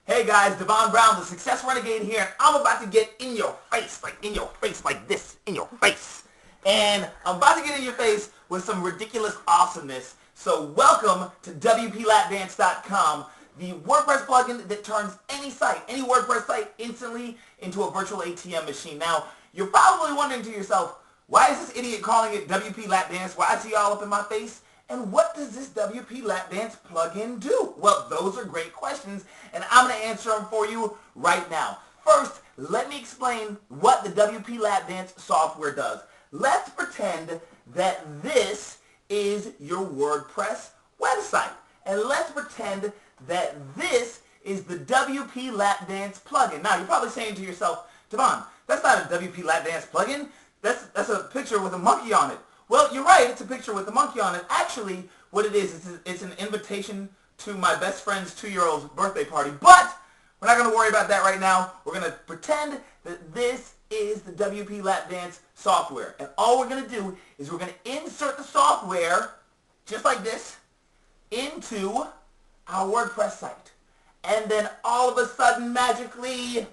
Hey guys, Devon Brown, the Success Renegade here, and I'm about to get in your face, like this, in your face. And I'm about to get in your face with some ridiculous awesomeness. So welcome to wpLapDance.com, the WordPress plugin that turns any site, any WordPress site, instantly into a virtual ATM machine. Now, you're probably wondering to yourself, why is this idiot calling it WP Lap Dance? Why is he all up in my face? And what does this WP Lap Dance plugin do? Well, those are great questions, and I'm going to answer them for you right now. First, let me explain what the WP Lap Dance software does. Let's pretend that this is your WordPress website. And let's pretend that this is the WP Lap Dance plugin. Now, you're probably saying to yourself, Devon, that's not a WP Lap Dance plugin. That's a picture with a monkey on it. Well, you're right, it's a picture with a monkey on it. Actually, what it is, it's an invitation to my best friend's 2-year-old's birthday party. But we're not going to worry about that right now. We're going to pretend that this is the WP Lap Dance software. And all we're going to do is we're going to insert the software, just like this, into our WordPress site. And then all of a sudden, magically,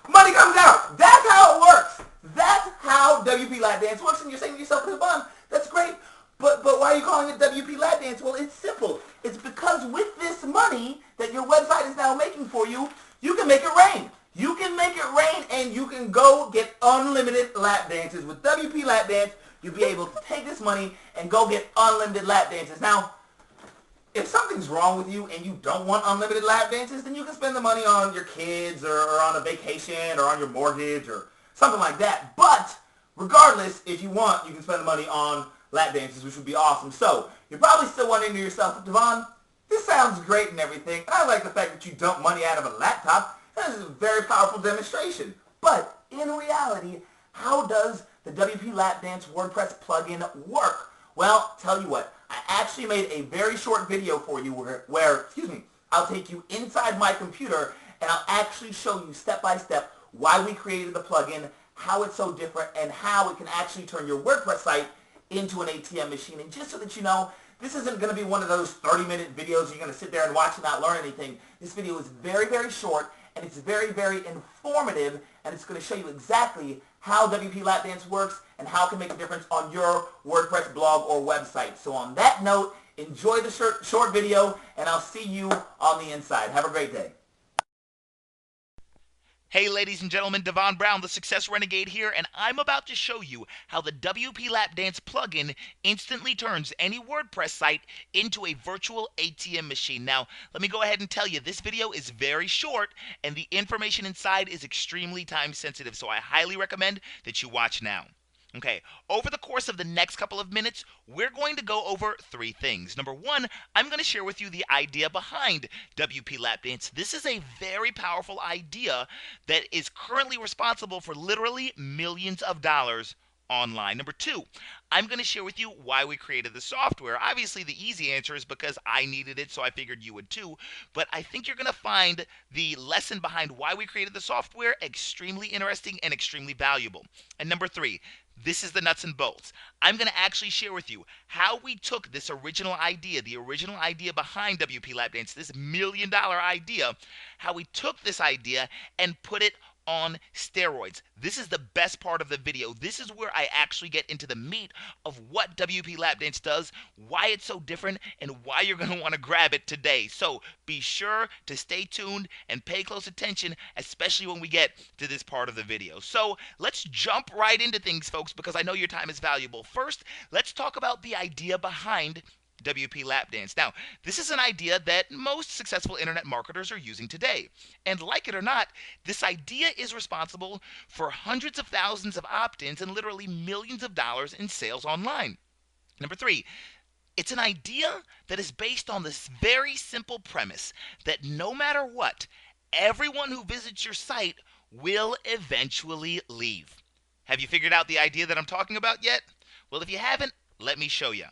money comes out. That's how it works. That's how WP Lap Dance works. And you're saying to yourself, Devon, that's great, but why are you calling it WP Lap Dance? Well, it's simple. It's because with this money that your website is now making for you, you can make it rain. You can make it rain, and you can go get unlimited lap dances. With WP Lap Dance, you'll be able to take this money and go get unlimited lap dances. Now, if something's wrong with you and you don't want unlimited lap dances, then you can spend the money on your kids or on a vacation or on your mortgage or something like that. But regardless, if you want, you can spend the money on lap dances, which would be awesome. So you're probably still wondering to yourself, Devon, this sounds great and everything. I like the fact that you dump money out of a laptop. That is a very powerful demonstration. But in reality, how does the WP Lap Dance WordPress plugin work? Well, tell you what, I actually made a very short video for you where I'll take you inside my computer and I'll actually show you step by step why we created the plugin, how it's so different, and how it can actually turn your WordPress site into an ATM machine. And just so that you know, this isn't going to be one of those 30-minute videos you're going to sit there and watch and not learn anything. This video is very, very short, and it's very, very informative, and it's going to show you exactly how WP Lap Dance works and how it can make a difference on your WordPress blog or website. So on that note, enjoy the short video, and I'll see you on the inside. Have a great day. Hey ladies and gentlemen, Devon Brown, the Success Renegade here, and I'm about to show you how the WP Lap Dance plugin instantly turns any WordPress site into a virtual ATM machine. Now, let me go ahead and tell you, this video is very short, and the information inside is extremely time sensitive, so I highly recommend that you watch now. Okay, over the course of the next couple of minutes, we're going to go over 3 things. Number 1, I'm going to share with you the idea behind WP Lap Dance. This is a very powerful idea that is currently responsible for literally millions of dollars online. Number 2, I'm going to share with you why we created the software. Obviously, the easy answer is because I needed it, so I figured you would too. But I think you're going to find the lesson behind why we created the software extremely interesting and extremely valuable. And number 3, this is the nuts and bolts. I'm going to actually share with you how we took this original idea, the original idea behind WP Lap Dance, this $1 million idea, how we took this idea and put it on steroids. This is the best part of the video. This is where I actually get into the meat of what WP Lap Dance does, why it's so different, and why you're going to want to grab it today. So be sure to stay tuned and pay close attention, especially when we get to this part of the video. So let's jump right into things, folks, because I know your time is valuable. First, let's talk about the idea behind WP Lap Dance. Now, this is an idea that most successful internet marketers are using today. And like it or not, this idea is responsible for hundreds of thousands of opt-ins and literally millions of dollars in sales online. Number 3, it's an idea that is based on this very simple premise that no matter what, everyone who visits your site will eventually leave. Have you figured out the idea that I'm talking about yet? Well, if you haven't, let me show you.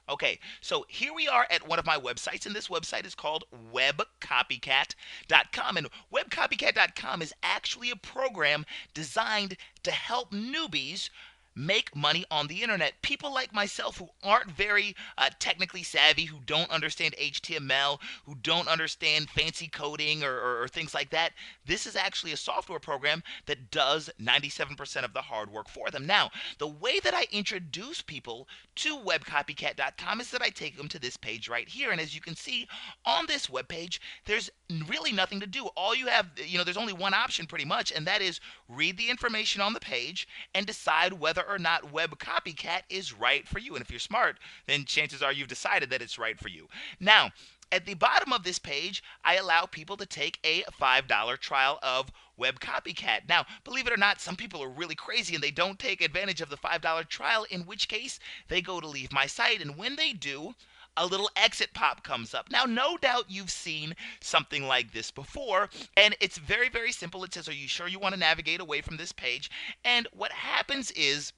Okay, so here we are at one of my websites, and this website is called wpCopycat.com. And wpCopycat.com is actually a program designed to help newbies make money on the internet. People like myself who aren't very technically savvy, who don't understand HTML, who don't understand fancy coding or things like that, this is actually a software program that does 97% of the hard work for them. Now, the way that I introduce people to webcopycat.com is that I take them to this page right here. And as you can see on this web page, there's really nothing to do. All you have, there's only one option pretty much, and that is read the information on the page and decide whether or not Web Copycat is right for you. And if you're smart, then chances are you've decided that it's right for you. Now, at the bottom of this page, I allow people to take a $5 trial of Web Copycat. Now, believe it or not, some people are really crazy and they don't take advantage of the $5 trial, in which case they go to leave my site. And when they do, a little exit pop comes up. Now, no doubt you've seen something like this before, and it's very, very simple. It says, are you sure you want to navigate away from this page? And what happens is,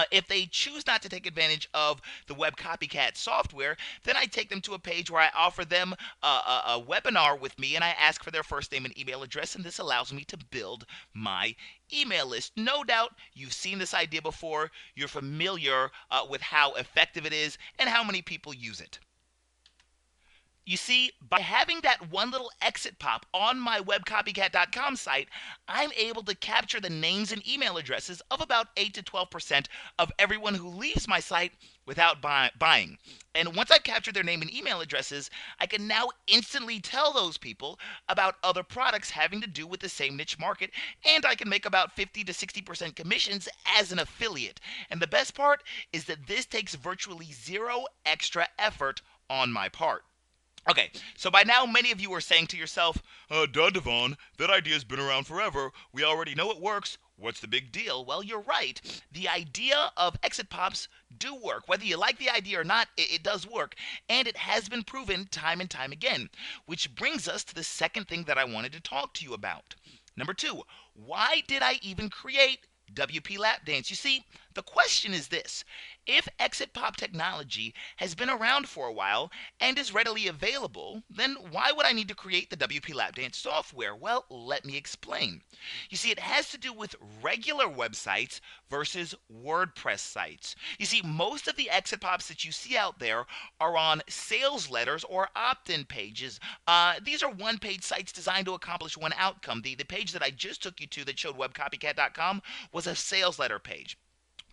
if they choose not to take advantage of the Web Copycat software, then I take them to a page where I offer them a webinar with me, and I ask for their first name and email address, and this allows me to build my email list. No doubt you've seen this idea before. You're familiar with how effective it is and how many people use it. You see, by having that one little exit pop on my webcopycat.com site, I'm able to capture the names and email addresses of about 8 to 12% of everyone who leaves my site without buying. And once I've captured their name and email addresses, I can now instantly tell those people about other products having to do with the same niche market, and I can make about 50 to 60% commissions as an affiliate. And the best part is that this takes virtually zero extra effort on my part. Okay, so by now many of you are saying to yourself, duh, Devon, that idea's been around forever. We already know it works. What's the big deal? Well, you're right. The idea of exit pops do work. Whether you like the idea or not, it does work. And it has been proven time and time again. Which brings us to the second thing that I wanted to talk to you about. Number 2, why did I even create wpLapDance? You see, the question is this: if exit pop technology has been around for a while and is readily available, then why would I need to create the wpLapDance software? Well, let me explain. You see, it has to do with regular websites versus WordPress sites. You see, most of the exit pops that you see out there are on sales letters or opt-in pages. These are one-page sites designed to accomplish one outcome. The page that I just took you to that showed webcopycat.com was a sales letter page.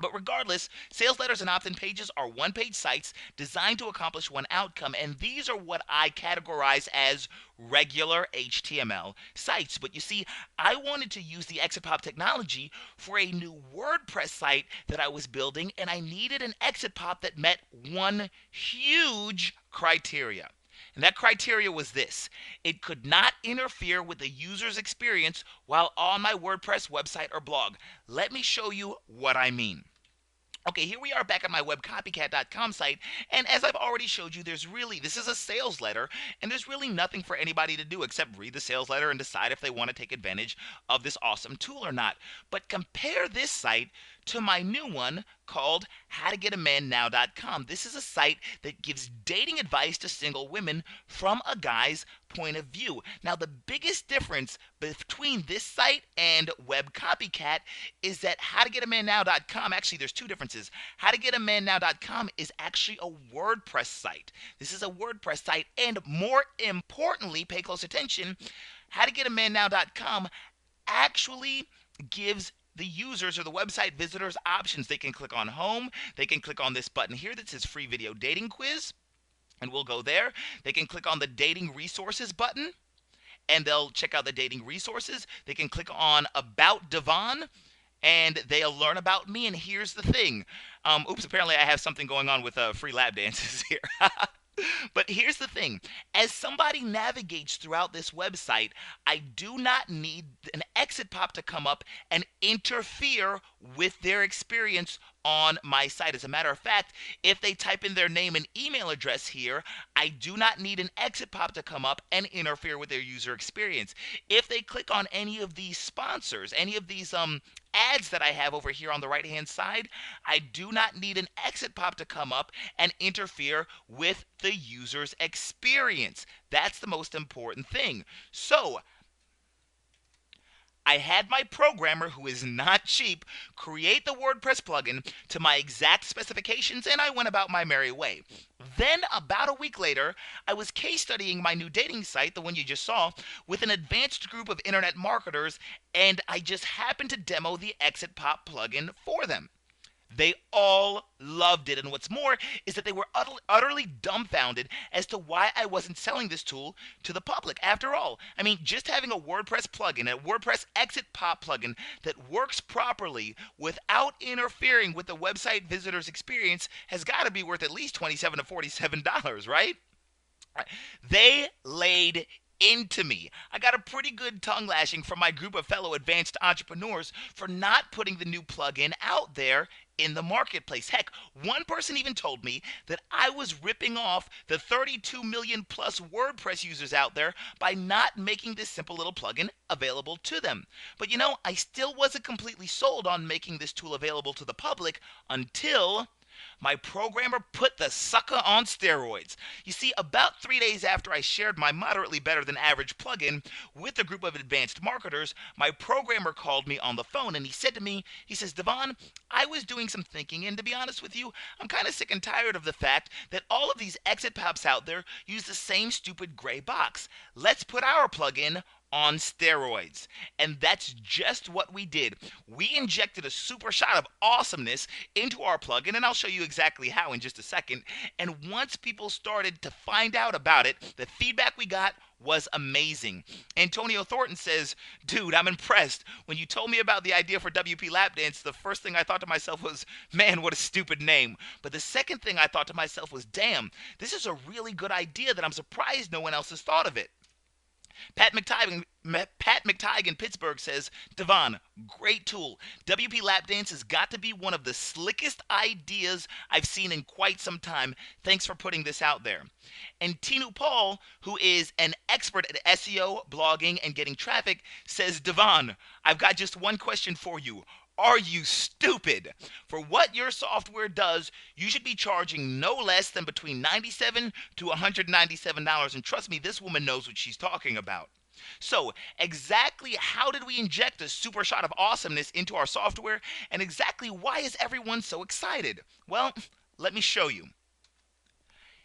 But regardless, sales letters and opt-in pages are one-page sites designed to accomplish one outcome, and these are what I categorize as regular HTML sites. But you see, I wanted to use the exit pop technology for a new WordPress site that I was building, and I needed an exit pop that met one huge criteria. And that criteria was this: it could not interfere with the user's experience while on my WordPress website or blog. Let me show you what I mean. Okay, here we are back at my webcopycat.com site, and as I've already showed you, this is a sales letter, and there's really nothing for anybody to do except read the sales letter and decide if they want to take advantage of this awesome tool or not. But compare this site to my new one called howtogetamanow.com. This is a site that gives dating advice to single women from a guy's point of view. Now, the biggest difference between this site and Web Copycat is that howtogetamanow.com, actually there's two differences. Howtogetamanow.com is actually a WordPress site. This is a WordPress site, and more importantly, pay close attention, howtogetamanow.com actually gives the users or the website visitors options. They can click on home, they can click on this button here that says free video dating quiz, and we'll go there. They can click on the dating resources button, and they'll check out the dating resources. They can click on About Devon, and they'll learn about me. And here's the thing. Oops, apparently I have something going on with free lap dances here. But here's the thing. As somebody navigates throughout this website, I do not need an exit pop to come up and interfere with their experience on my site. As a matter of fact, if they type in their name and email address here, I do not need an exit pop to come up and interfere with their user experience. If they click on any of these sponsors, any of these ads that I have over here on the right hand side, I do not need an exit pop to come up and interfere with the user's experience. That's the most important thing. So I had my programmer, who is not cheap, create the WordPress plugin to my exact specifications, and I went about my merry way. Then, about a week later, I was case studying my new dating site, the one you just saw, with an advanced group of internet marketers, and I just happened to demo the Exit Pop plugin for them. They all loved it, and what's more is that they were utterly dumbfounded as to why I wasn't selling this tool to the public. After all, I mean, just having a WordPress plugin, a WordPress Exit Pop plugin that works properly without interfering with the website visitor's experience has got to be worth at least $27 to $47, right? They laid into me. I got a pretty good tongue lashing from my group of fellow advanced entrepreneurs for not putting the new plugin out there in the marketplace. Heck, one person even told me that I was ripping off the 32 million plus WordPress users out there by not making this simple little plugin available to them. But you know, I still wasn't completely sold on making this tool available to the public until my programmer put the sucker on steroids. You see, about 3 days after I shared my moderately better than average plugin with a group of advanced marketers, my programmer called me on the phone and he said to me, he says, Devon, I was doing some thinking, and to be honest with you, I'm kind of sick and tired of the fact that all of these exit pops out there use the same stupid gray box. Let's put our plugin on steroids. And that's just what we did. We injected a super shot of awesomeness into our plugin, and I'll show you exactly how in just a second. And once people started to find out about it, the feedback we got was amazing. Antonio Thornton says, dude, I'm impressed. When you told me about the idea for wpLapDance, the first thing I thought to myself was, man, what a stupid name. But the second thing I thought to myself was, damn, this is a really good idea that I'm surprised no one else has thought of it. Pat McTighe in Pittsburgh says, Devon, great tool. wpLapDance has got to be one of the slickest ideas I've seen in quite some time. Thanks for putting this out there. And Tinu Paul, who is an expert at SEO, blogging, and getting traffic, says, Devon, I've got just one question for you. Are you stupid? For what your software does, you should be charging no less than between $97 to $197. And trust me, this woman knows what she's talking about. So, exactly how did we inject a super shot of awesomeness into our software? And exactly why is everyone so excited? Well, let me show you.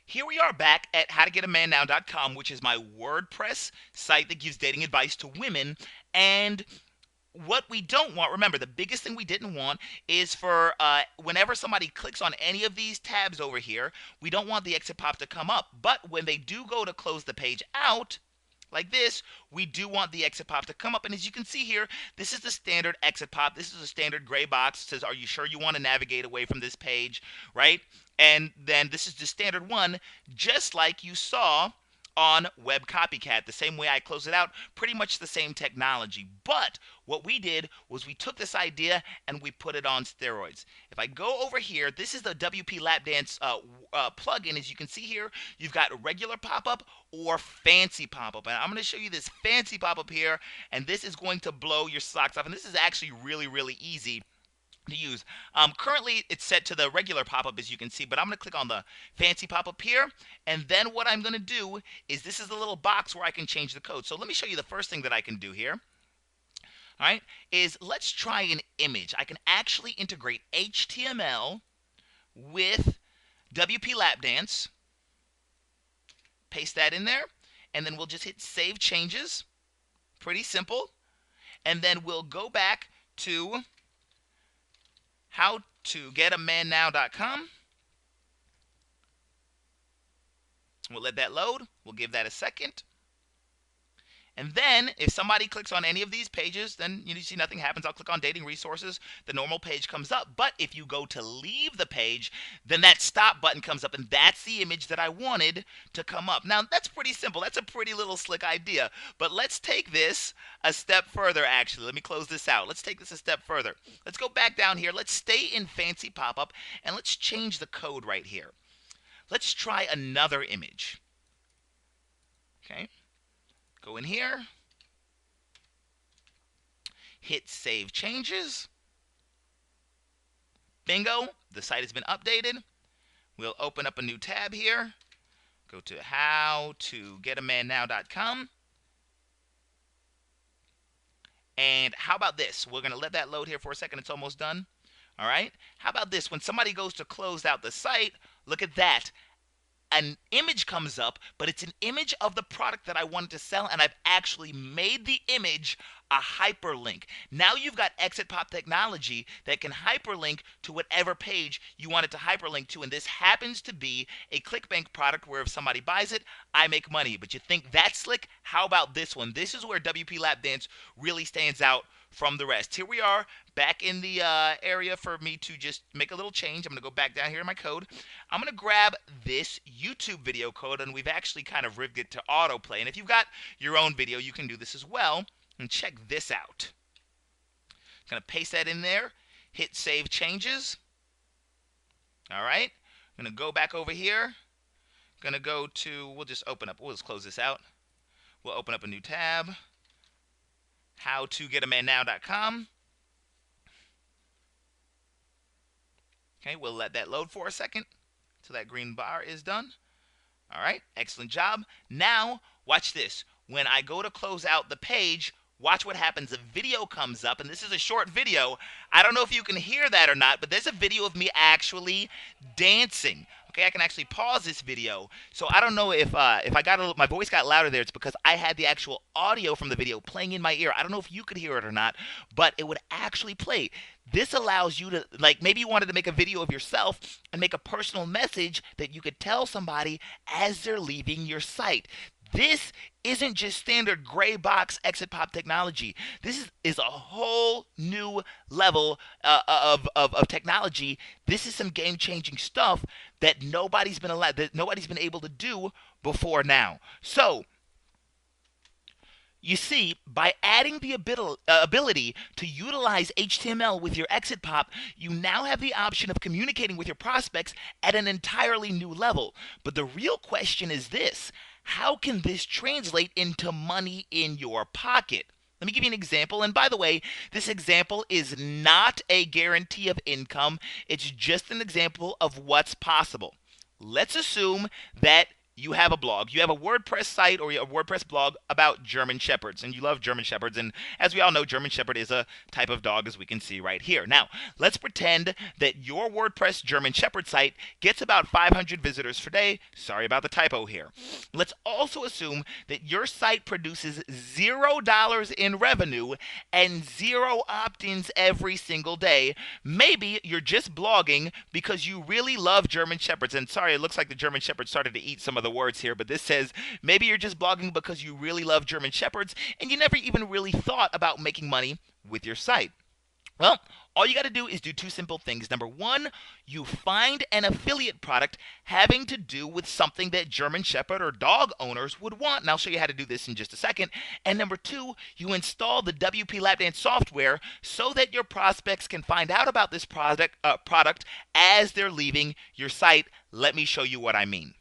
Here we are back at howtogetamannow.com, which is my WordPress site that gives dating advice to women. And what we don't want, remember, the biggest thing we didn't want is for whenever somebody clicks on any of these tabs over here, we don't want the exit pop to come up. But when they do go to close the page out, like this, we do want the exit pop to come up. And as you can see here, this is the standard exit pop. This is a standard gray box. It says, are you sure you want to navigate away from this page, right? And then this is the standard one, just like you saw on Web Copycat, the same way I close it out, pretty much the same technology. But what we did was we took this idea and we put it on steroids. If I go over here, this is the wpLapDance plugin. As you can see here, you've got a regular pop-up or fancy pop-up. And I'm going to show you this fancy pop-up here, and this is going to blow your socks off. And this is actually really, really easy to use. Currently it's set to the regular pop-up, as you can see, but I'm going to click on the fancy pop-up here, and then what I'm going to do is this is the little box where I can change the code. So let me show you the first thing that I can do here. All right, is let's try an image. I can actually integrate HTML with wpLapDance, paste that in there, and then we'll just hit Save Changes. Pretty simple. And then we'll go back to howtogetamannow.com. We'll let that load. We'll give that a second. And then, if somebody clicks on any of these pages, then you see nothing happens. I'll click on Dating Resources. The normal page comes up. But if you go to leave the page, then that stop button comes up, and that's the image that I wanted to come up. Now, that's pretty simple. That's a pretty little slick idea. But let's take this a step further, actually. Let me close this out. Let's take this a step further. Let's go back down here. Let's stay in Fancy Pop-Up, and let's change the code right here. Let's try another image. Okay. Go in here, hit Save Changes. Bingo, the site has been updated. We'll open up a new tab here. Go to howtogetamannow.com. And how about this? We're going to let that load here for a second. It's almost done. All right. How about this? When somebody goes to close out the site, look at that. An image comes up, but it's an image of the product that I wanted to sell, and I've actually made the image a hyperlink. Now you've got Exit Pop technology that can hyperlink to whatever page you want it to hyperlink to, and this happens to be a ClickBank product where if somebody buys it, I make money. But you think that's slick? How about this one? This is where wpLapDance really stands out from the rest. Here we are back in the area for me to just make a little change. I'm going to go back down here in my code. I'm going to grab this YouTube video code, and we've actually kind of rigged it to autoplay. And if you've got your own video, you can do this as well. And check this out. I'm going to paste that in there, hit Save Changes. All right. I'm going to go back over here. Going to go to, we'll just close this out. We'll open up a new tab. howtogetamannow.com. Okay, we'll let that load for a second till that green bar is done. All right, excellent job. Now, watch this. When I go to close out the page, watch what happens. A video comes up, and this is a short video. I don't know if you can hear that or not, but there's a video of me actually dancing. Okay, I can actually pause this video. So I don't know if my voice got louder there. It's because I had the actual audio from the video playing in my ear. I don't know if you could hear it or not, but it would actually play. This allows you to, like, maybe you wanted to make a video of yourself and make a personal message that you could tell somebody as they're leaving your site. This isn't just standard gray box Exit Pop technology. This is a whole new level of technology. This is some game-changing stuff that nobody's been able to do before now. So, you see, by adding the ability to utilize HTML with your Exit Pop, you now have the option of communicating with your prospects at an entirely new level. But the real question is this: how can this translate into money in your pocket? Let me give you an example. And by the way, this example is not a guarantee of income. It's just an example of what's possible. Let's assume that you have a blog. You have a WordPress site or a WordPress blog about German Shepherds, and you love German Shepherds. And as we all know, German Shepherd is a type of dog, as we can see right here. Now, let's pretend that your WordPress German Shepherd site gets about 500 visitors per day. Sorry about the typo here. Let's also assume that your site produces $0 in revenue and 0 opt-ins every single day. Maybe you're just blogging because you really love German Shepherds. And sorry, it looks like the German Shepherd started to eat some of the words here, but this says maybe you're just blogging because you really love German Shepherds and you never even really thought about making money with your site. Well, all you got to do is do two simple things. Number one, you find an affiliate product having to do with something that German Shepherd or dog owners would want. And I'll show you how to do this in just a second. And number two, you install the wpLapDance software so that your prospects can find out about this product as they're leaving your site. Let me show you what I mean.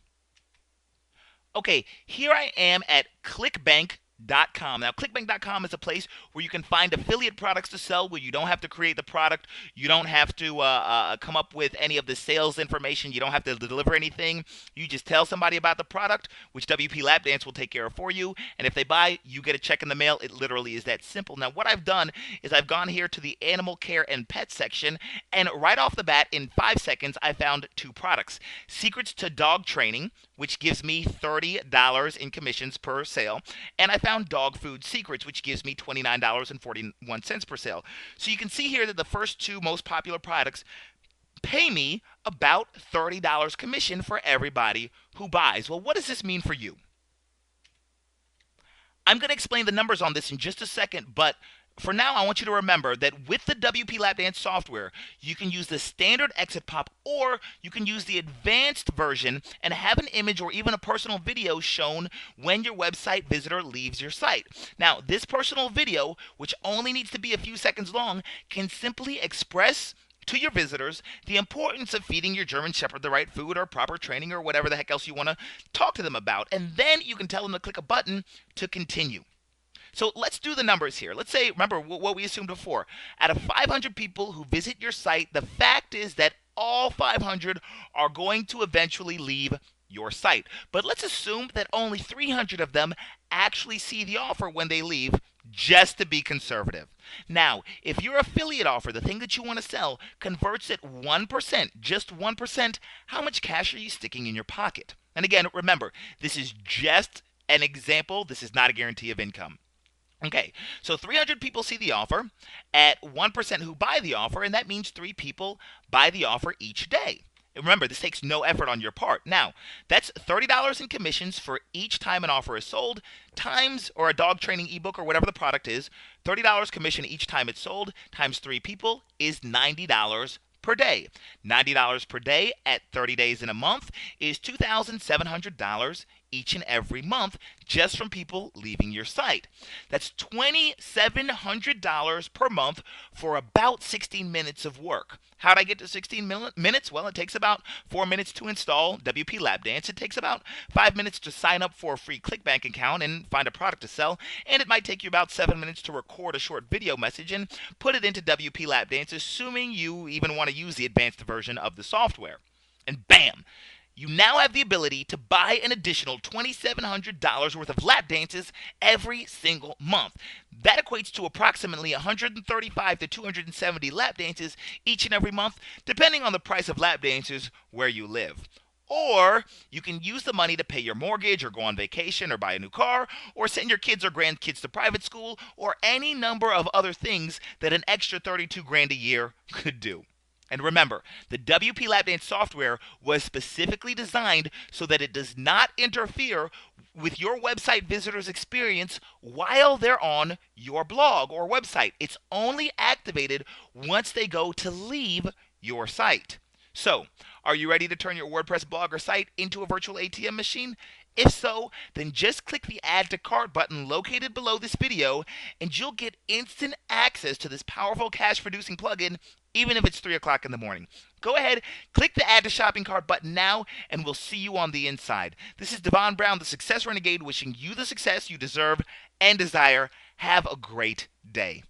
Okay, here I am at ClickBank.com. Now, ClickBank.com is a place where you can find affiliate products to sell, where you don't have to create the product, you don't have to come up with any of the sales information, you don't have to deliver anything. You just tell somebody about the product, which wpLapDance will take care of for you, and if they buy, you get a check in the mail. It literally is that simple. Now, what I've done is I've gone here to the animal care and pet section, and right off the bat, in 5 seconds, I found 2 products. Secrets to Dog Training, which gives me $30 in commissions per sale, and I found Dog Food Secrets, which gives me $29.41 per sale. So you can see here that the first 2 most popular products pay me about $30 commission for everybody who buys. Well, what does this mean for you? I'm going to explain the numbers on this in just a second, but for now, I want you to remember that with the wpLapDance software, you can use the standard Exit Pop, or you can use the advanced version and have an image or even a personal video shown when your website visitor leaves your site. Now, this personal video, which only needs to be a few seconds long, can simply express to your visitors the importance of feeding your German Shepherd the right food or proper training or whatever the heck else you want to talk to them about. And then you can tell them to click a button to continue. So let's do the numbers here. Let's say, remember what we assumed before. Out of 500 people who visit your site, the fact is that all 500 are going to eventually leave your site. But let's assume that only 300 of them actually see the offer when they leave, just to be conservative. Now, if your affiliate offer, the thing that you want to sell, converts at 1%, just 1%, how much cash are you sticking in your pocket? And again, remember, this is just an example. This is not a guarantee of income. Okay, so 300 people see the offer at 1% who buy the offer, and that means 3 people buy the offer each day. Remember, this takes no effort on your part. Now, that's $30 in commissions for each time an offer is sold, times, or a dog training ebook or whatever the product is, $30 commission each time it's sold, times 3 people is $90 per day. $90 per day at 30 days in a month is $2,700 each and every month just from people leaving your site. That's $2,700 per month for about 16 minutes of work. How'd I get to 16 minutes? Well, it takes about 4 minutes to install wpLapDance. It takes about 5 minutes to sign up for a free ClickBank account and find a product to sell. And it might take you about 7 minutes to record a short video message and put it into wpLapDance, assuming you even want to use the advanced version of the software. And bam! You now have the ability to buy an additional $2,700 worth of lap dances every single month. That equates to approximately 135 to 270 lap dances each and every month, depending on the price of lap dances where you live. Or you can use the money to pay your mortgage or go on vacation or buy a new car or send your kids or grandkids to private school or any number of other things that an extra 32 grand a year could do. And remember, the wpLapDance software was specifically designed so that it does not interfere with your website visitors' experience while they're on your blog or website. It's only activated once they go to leave your site. So, are you ready to turn your WordPress blog or site into a virtual ATM machine? If so, then just click the Add to Cart button located below this video and you'll get instant access to this powerful cash-producing plugin even if it's 3 o'clock in the morning. Go ahead, click the Add to Shopping Cart button now, and we'll see you on the inside. This is Devon Brown, the Success Renegade, wishing you the success you deserve and desire. Have a great day.